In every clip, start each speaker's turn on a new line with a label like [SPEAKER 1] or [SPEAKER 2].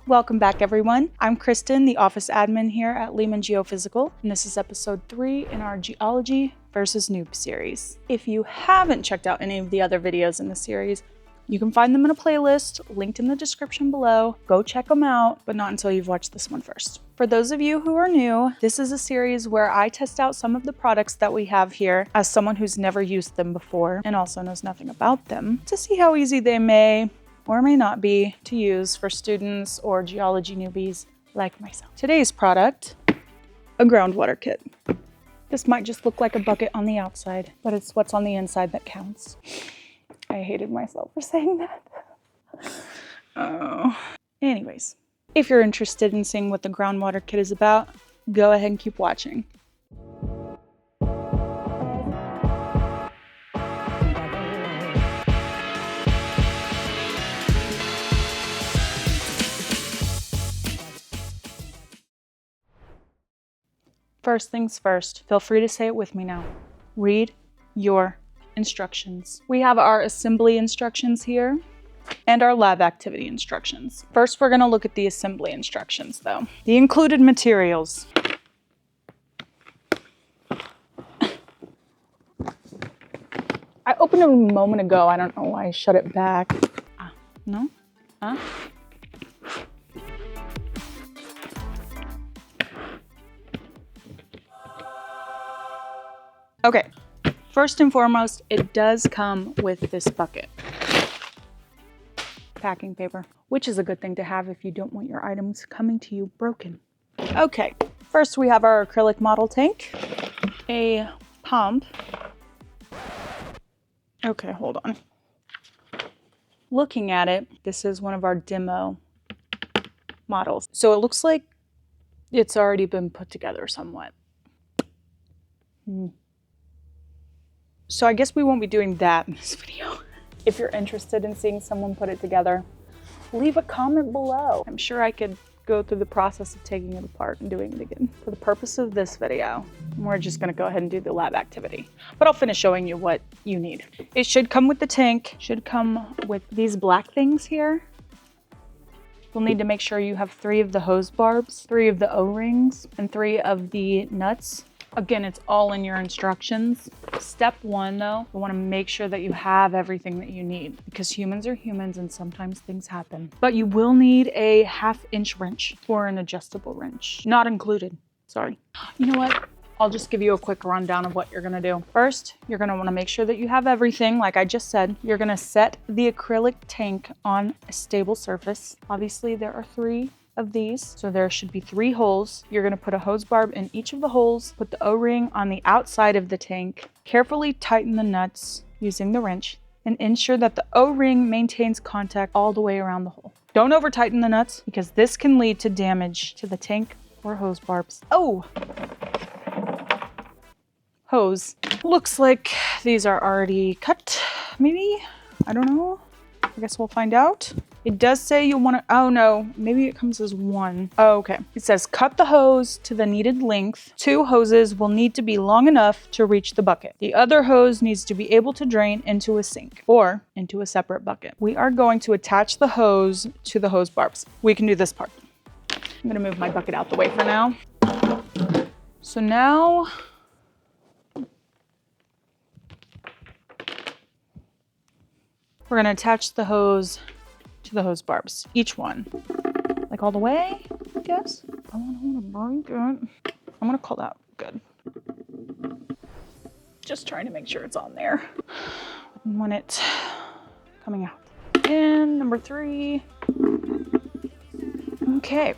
[SPEAKER 1] Welcome back, everyone. I'm Krystin, the office admin here at Leeman Geophysical, and this is episode 3 in our Geology versus Noob series. If you haven't checked out any of the other videos in the series, you can find them in a playlist linked in the description below. Go check them out, but not until you've watched this one first. For those of you who are new, this is a series where I test out some of the products that we have here as someone who's never used them before and also knows nothing about them to see how easy they may or may not be to use for students or geology newbies like myself. Today's product, a groundwater kit. This might just look like a bucket on the outside, but it's what's on the inside that counts. I hated myself for saying that. Oh. Anyways, if you're interested in seeing what the groundwater kit is about, go ahead and keep watching. First things first, feel free to say it with me now. Read your instructions. We have our assembly instructions here and our lab activity instructions. First, we're gonna look at the assembly instructions though. The included materials. I opened it a moment ago. I don't know why I shut it back. No? Huh? Okay. First and foremost, it does come with this bucket. Packing paper, which is a good thing to have if you don't want your items coming to you broken. Okay, first we have our acrylic model tank, a pump. Okay, hold on. Looking at it, this is one of our demo models. So it looks like it's already been put together somewhat. So I guess we won't be doing that in this video. If you're interested in seeing someone put it together, leave a comment below. I'm sure I could go through the process of taking it apart and doing it again. For the purpose of this video, we're just gonna go ahead and do the lab activity. But I'll finish showing you what you need. It should come with the tank, should come with these black things here. You'll need to make sure you have 3 of the hose barbs, 3 of the O-rings, and 3 of the nuts. Again, it's all in your instructions. Step 1 though, you wanna make sure that you have everything that you need because humans are humans and sometimes things happen. But you will need a 1/2-inch wrench or an adjustable wrench. Not included, sorry. You know what? I'll just give you a quick rundown of what you're gonna do. First, you're gonna wanna make sure that you have everything, like I just said. You're gonna set the acrylic tank on a stable surface. Obviously, there are 3 of these, so there should be 3 holes. You're gonna put a hose barb in each of the holes, put the O-ring on the outside of the tank, carefully tighten the nuts using the wrench, and ensure that the O-ring maintains contact all the way around the hole. Don't over tighten the nuts because this can lead to damage to the tank or hose barbs. Oh! Hose. Looks like these are already cut, maybe? I don't know. I guess we'll find out. It does say you'll want to, oh no, maybe it comes as 1. Oh, okay. It says cut the hose to the needed length. 2 hoses will need to be long enough to reach the bucket. The other hose needs to be able to drain into a sink or into a separate bucket. We are going to attach the hose to the hose barbs. We can do this part. I'm gonna move my bucket out the way for now. So now, we're gonna attach the hose to the hose barbs, each one. Like all the way, I guess. I don't wanna break it. I'm gonna call that good. Just trying to make sure it's on there. When it's coming out. And number 3. Okay.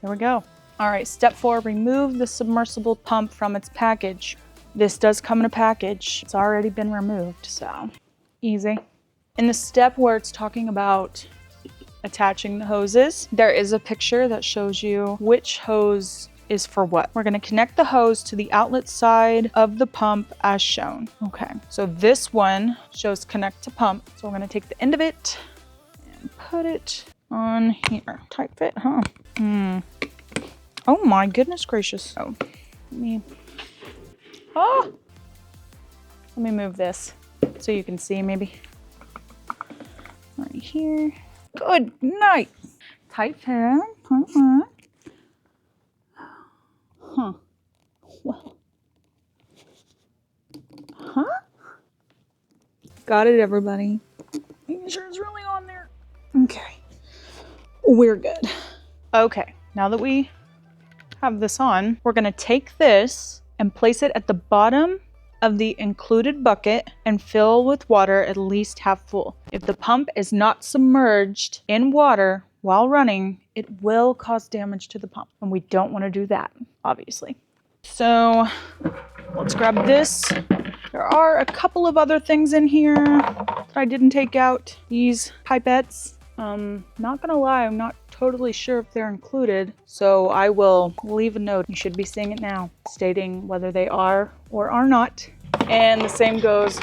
[SPEAKER 1] There we go. All right, step 4, remove the submersible pump from its package. This does come in a package. It's already been removed, so easy. In the step where it's talking about attaching the hoses, there is a picture that shows you which hose is for what. We're gonna connect the hose to the outlet side of the pump as shown. Okay, so this one shows connect to pump. So we're gonna take the end of it and put it on here. Tight fit, huh? Oh my goodness gracious. Oh, let me move this so you can see maybe. Right here. Good night. Tight fit. Huh. Well. Huh? Got it, everybody. Making sure it's really on there. Okay. We're good. Okay. Now that we have this on, we're going to take this and place it at the bottom of the included bucket and fill with water at least half full. If the pump is not submerged in water while running, it will cause damage to the pump, and we don't want to do that, obviously. So let's grab this. There are a couple of other things in here that I didn't take out. These pipettes. Not gonna lie, I'm not totally sure if they're included, so I will leave a note. You should be seeing it now, stating whether they are or are not. And the same goes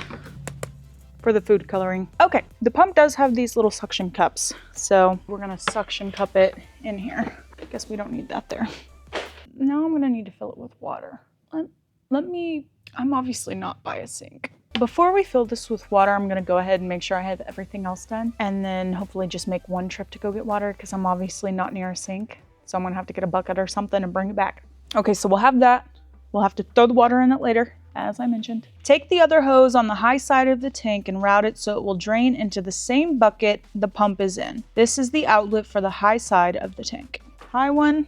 [SPEAKER 1] for the food coloring. Okay, the pump does have these little suction cups, so we're gonna suction cup it in here. I guess we don't need that there. Now I'm gonna need to fill it with water. I'm obviously not by a sink. Before we fill this with water, I'm gonna go ahead and make sure I have everything else done, and then hopefully just make one trip to go get water, because I'm obviously not near a sink. So I'm gonna have to get a bucket or something and bring it back. Okay, so we'll have that. We'll have to throw the water in it later, as I mentioned. Take the other hose on the high side of the tank and route it so it will drain into the same bucket the pump is in. This is the outlet for the high side of the tank. High one,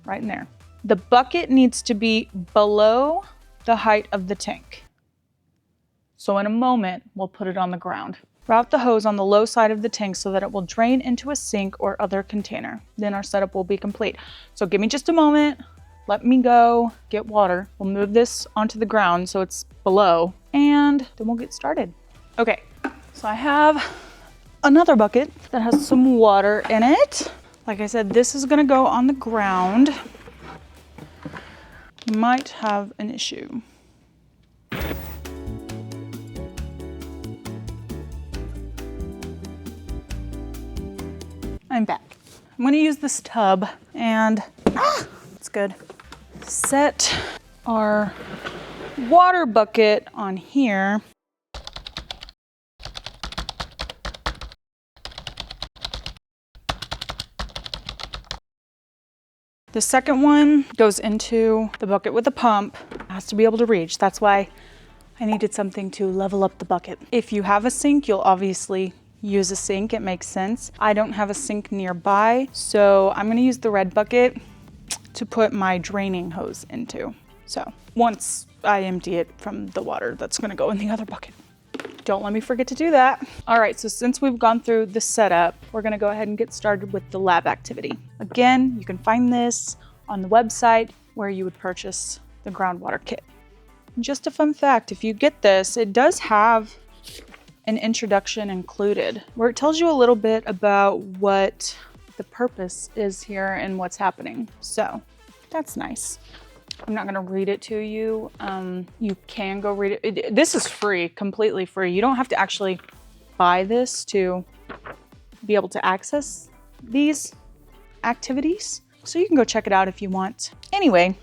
[SPEAKER 1] right in there. The bucket needs to be below the height of the tank. So in a moment, we'll put it on the ground. Route the hose on the low side of the tank so that it will drain into a sink or other container. Then our setup will be complete. So give me just a moment. Let me go get water. We'll move this onto the ground so it's below, and then we'll get started. Okay, so I have another bucket that has some water in it. Like I said, this is gonna go on the ground. Might have an issue. I'm back. I'm gonna use this tub and, it's good. Set our water bucket on here. The second one goes into the bucket with the pump. It has to be able to reach. That's why I needed something to level up the bucket. If you have a sink, you'll obviously use a sink. It makes sense. I don't have a sink nearby, so I'm gonna use the red bucket to put my draining hose into. So once I empty it from the water that's gonna go in the other bucket. Don't let me forget to do that. All right, so since we've gone through the setup, we're gonna go ahead and get started with the lab activity. Again, you can find this on the website where you would purchase the groundwater kit. Just a fun fact, if you get this, it does have an introduction included where it tells you a little bit about what the purpose is here and what's happening. So that's nice. I'm not gonna read it to you. You can go read it. This is free, completely free. You don't have to actually buy this to be able to access these activities. So you can go check it out if you want. Anyway.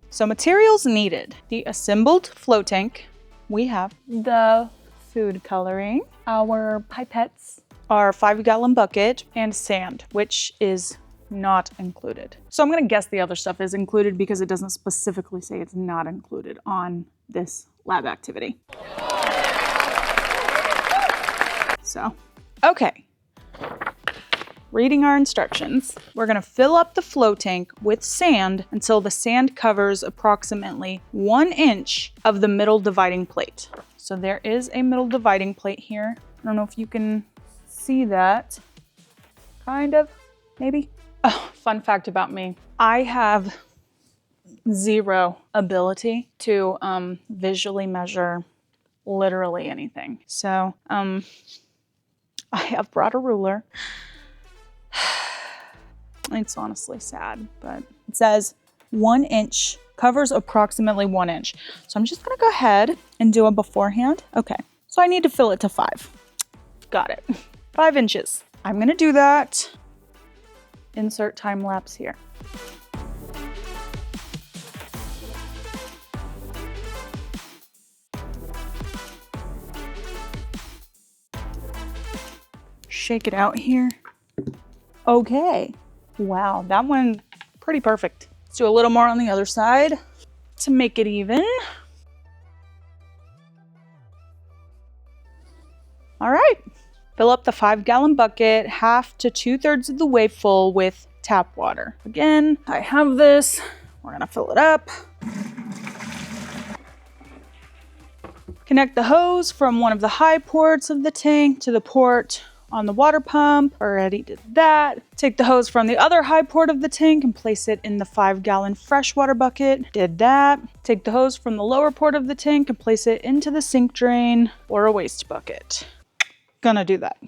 [SPEAKER 1] So materials needed. The assembled float tank. We have the food coloring, our pipettes, our 5-gallon bucket, and sand, which is not included. So I'm gonna guess the other stuff is included because it doesn't specifically say it's not included on this lab activity. So, okay. Reading our instructions, we're gonna fill up the float tank with sand until the sand covers approximately 1 inch of the middle dividing plate. So there is a middle dividing plate here. I don't know if you can see that. Kind of, maybe. Oh, fun fact about me. I have zero ability to visually measure literally anything. So I have brought a ruler. It's honestly sad, but it says 1 inch, covers approximately 1 inch. So I'm just gonna go ahead and do a beforehand. Okay, so I need to fill it to 5. Got it, 5 inches. I'm gonna do that. Insert time lapse here. shake it out here. Okay. Wow, that one pretty perfect. Let's do a little more on the other side to make it even. All right. Fill up the 5-gallon bucket, half to 2/3 of the way full with tap water. Again, I have this. We're gonna fill it up. Connect the hose from one of the high ports of the tank to the port on the water pump. Already did that. Take the hose from the other high port of the tank and place it in the 5-gallon freshwater bucket. Did that. Take the hose from the lower port of the tank and place it into the sink drain or a waste bucket. Gonna do that.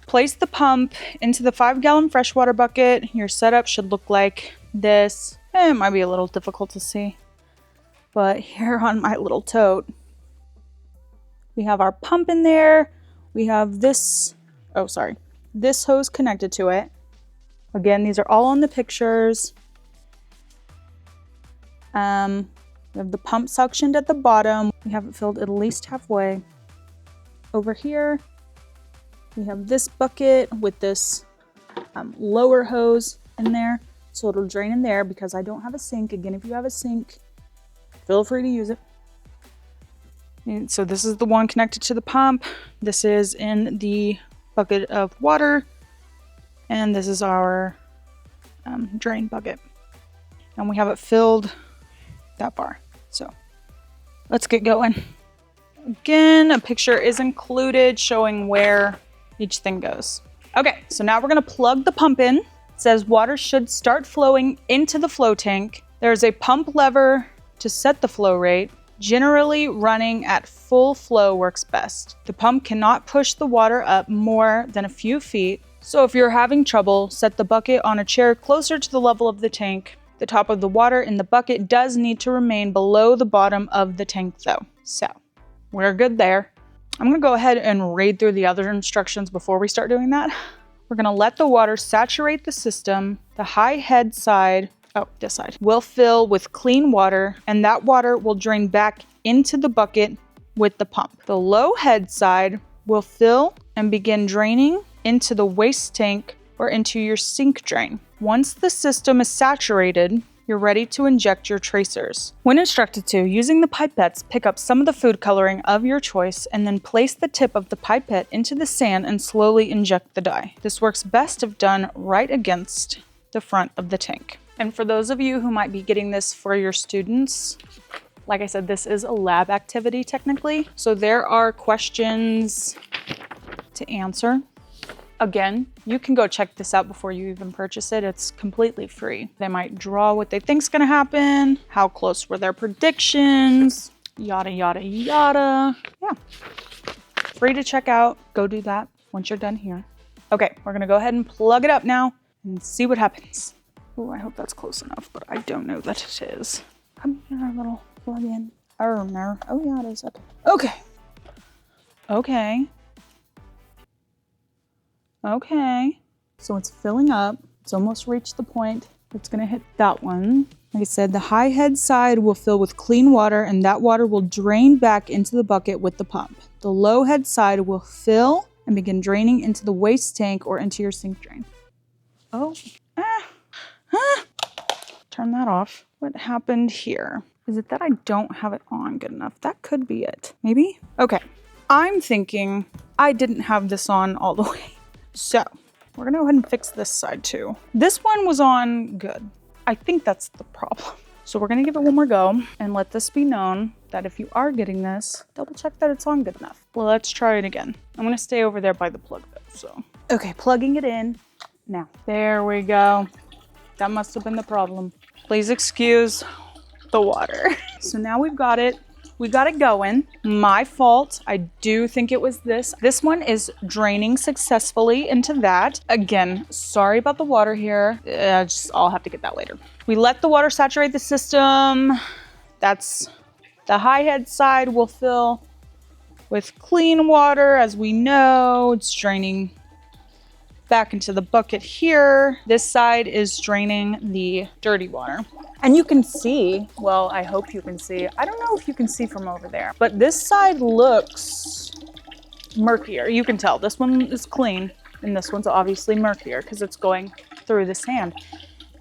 [SPEAKER 1] Place the pump into the 5-gallon freshwater bucket. Your setup should look like this. It might be a little difficult to see, but here on my little tote, we have our pump in there. We have this, this hose connected to it. Again, these are all on the pictures. We have the pump suctioned at the bottom. We have it filled at least halfway. Over here, we have this bucket with this lower hose in there. So it'll drain in there because I don't have a sink. Again, if you have a sink, feel free to use it. And so this is the one connected to the pump. This is in the bucket of water. And this is our drain bucket. And we have it filled that far. So let's get going. Again, a picture is included showing where each thing goes. Okay, so now we're gonna plug the pump in. It says water should start flowing into the flow tank. There's a pump lever to set the flow rate. Generally, running at full flow works best. The pump cannot push the water up more than a few feet, so if you're having trouble, set the bucket on a chair closer to the level of the tank. The top of the water in the bucket does need to remain below the bottom of the tank though. So, we're good there. I'm gonna go ahead and read through the other instructions before we start doing that. We're gonna let the water saturate the system. The high head side, this side, will fill with clean water, and that water will drain back into the bucket with the pump. The low head side will fill and begin draining into the waste tank or into your sink drain. Once the system is saturated, you're ready to inject your tracers. When instructed to, using the pipettes, pick up some of the food coloring of your choice and then place the tip of the pipette into the sand and slowly inject the dye. This works best if done right against the front of the tank. And for those of you who might be getting this for your students, like I said, this is a lab activity technically. So there are questions to answer. Again, you can go check this out before you even purchase it. It's completely free. They might draw what they think's gonna happen, how close were their predictions, yada, yada, yada. Yeah, free to check out. Go do that once you're done here. Okay, we're gonna go ahead and plug it up now and see what happens. Oh, I hope that's close enough, but I don't know that it is. Come here, our little plug in. Oh, no. Oh, yeah, it is. Okay. Okay. Okay. So it's filling up. It's almost reached the point. It's going to hit that one. Like I said, the high head side will fill with clean water, and that water will drain back into the bucket with the pump. The low head side will fill and begin draining into the waste tank or into your sink drain. Oh. Turn that off. What happened here? Is it that I don't have it on good enough? That could be it. Maybe? Okay. I'm thinking I didn't have this on all the way. So we're gonna go ahead and fix this side too. This one was on good. I think that's the problem. So we're gonna give it one more go and let this be known that if you are getting this, double check that it's on good enough. Well, let's try it again. I'm gonna stay over there by the plug though, so. Okay, plugging it in now. There we go. That must have been the problem. Please excuse the water. So now we've got it. We got it going. My fault. I do think it was this. This one is draining successfully into that. Again, sorry about the water here. I'll have to get that later. We let the water saturate the system. That's the high head side will fill with clean water. As we know, it's draining back into the bucket here. This side is draining the dirty water. And you can see, well, I hope you can see. I don't know if you can see from over there, but this side looks murkier. You can tell this one is clean and this one's obviously murkier because it's going through the sand.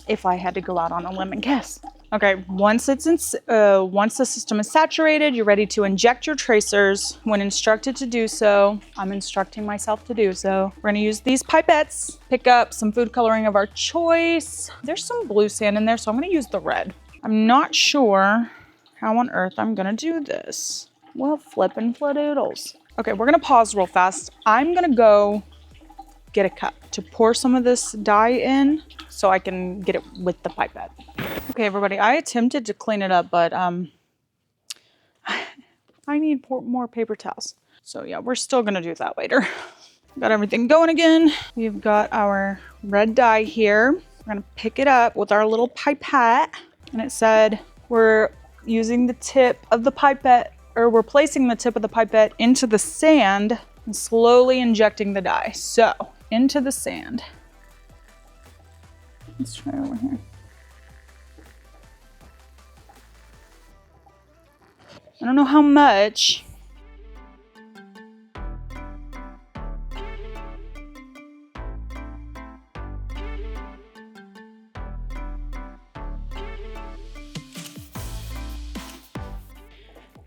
[SPEAKER 1] If I had to go out on a limb and guess. Okay, once the system is saturated, you're ready to inject your tracers. When instructed to do so, I'm instructing myself to do so. We're gonna use these pipettes, pick up some food coloring of our choice. There's some blue sand in there, so I'm gonna use the red. I'm not sure how on earth I'm gonna do this. Well, flippin' fladoodles. Okay, we're gonna pause real fast. I'm gonna go get a cup to pour some of this dye in so I can get it with the pipette. Okay, everybody, I attempted to clean it up, but I need more paper towels. So yeah, we're still gonna do that later. Got everything going again. We've got our red dye here. We're gonna pick it up with our little pipette. And it said we're using the tip of the pipette, or we're placing the tip of the pipette into the sand and slowly injecting the dye. So, into the sand. Let's try over here. I don't know how much.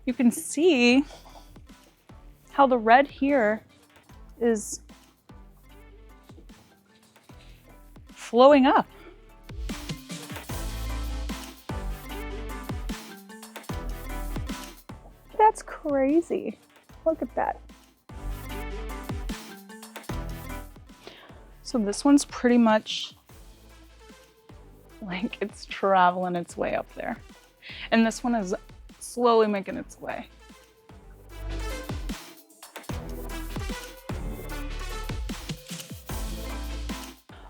[SPEAKER 1] You can see how the red here is flowing up. That's crazy. Look at that. So this one's pretty much like it's traveling its way up there. And this one is slowly making its way.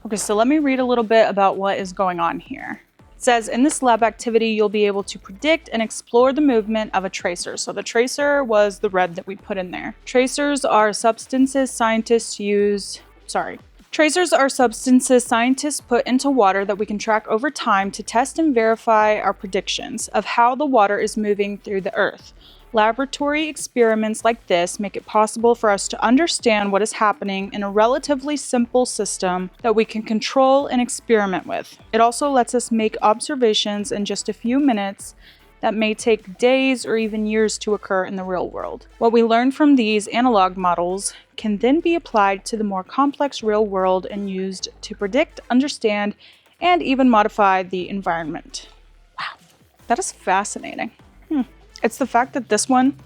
[SPEAKER 1] Okay, so let me read a little bit about what is going on here. It says, in this lab activity, you'll be able to predict and explore the movement of a tracer. So the tracer was the red that we put in there. Tracers are substances scientists put into water that we can track over time to test and verify our predictions of how the water is moving through the earth. Laboratory experiments like this make it possible for us to understand what is happening in a relatively simple system that we can control and experiment with. It also lets us make observations in just a few minutes that may take days or even years to occur in the real world. What we learn from these analog models can then be applied to the more complex real world and used to predict, understand, and even modify the environment. Wow, that is fascinating. It's the fact that this one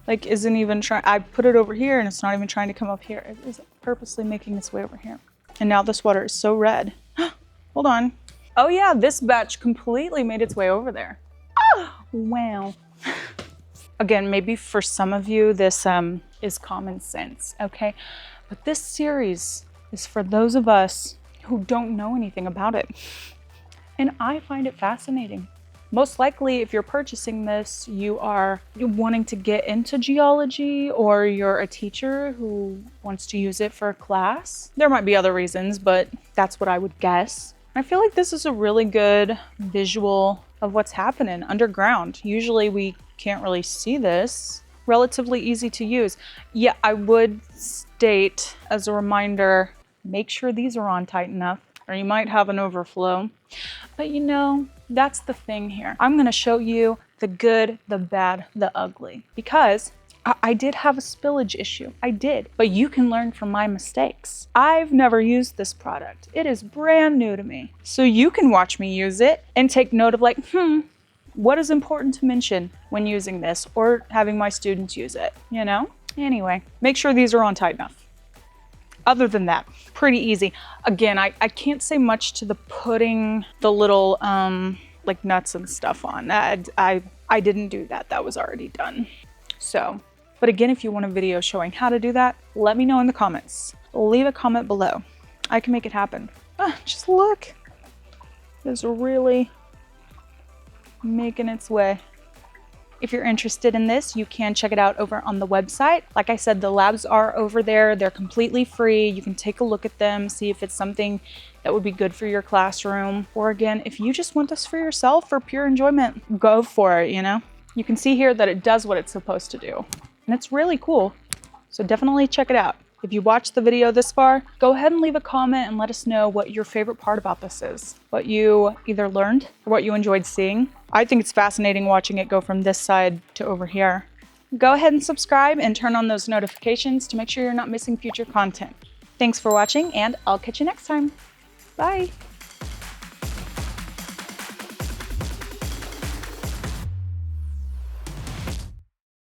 [SPEAKER 1] like isn't even trying. I put it over here and it's not even trying to come up here. It is purposely making its way over here. And now this water is so red. Hold on. Oh yeah, this batch completely made its way over there. Wow. Again, maybe for some of you this is common sense, okay? But this series is for those of us who don't know anything about it. And I find it fascinating. Most likely, if you're purchasing this, you're wanting to get into geology, or you're a teacher who wants to use it for a class. There might be other reasons, but that's what I would guess. I feel like this is a really good visual of what's happening underground. Usually we can't really see this. Relatively easy to use. Yeah, I would state as a reminder, make sure these are on tight enough, or you might have an overflow. But you know, that's the thing here. I'm gonna show you the good, the bad, the ugly, because I did have a spillage issue. I did, but you can learn from my mistakes. I've never used this product. It is brand new to me. So you can watch me use it and take note of like, what is important to mention when using this or having my students use it, you know? Anyway, make sure these are on tight enough. Other than that, pretty easy. Again, I can't say much to the putting the little like nuts and stuff on. I didn't do that. That was already done. So, but again, if you want a video showing how to do that, let me know in the comments. Leave a comment below. I can make it happen. Just look. It's really making its way. If you're interested in this, you can check it out over on the website. Like I said, the labs are over there. They're completely free. You can take a look at them, see if it's something that would be good for your classroom. Or again, if you just want this for yourself for pure enjoyment, go for it, you know? You can see here that it does what it's supposed to do. And it's really cool. So definitely check it out. If you watched the video this far, go ahead and leave a comment and let us know what your favorite part about this is. What you either learned or what you enjoyed seeing. I think it's fascinating watching it go from this side to over here. Go ahead and subscribe and turn on those notifications to make sure you're not missing future content. Thanks for watching, and I'll catch you next time. Bye.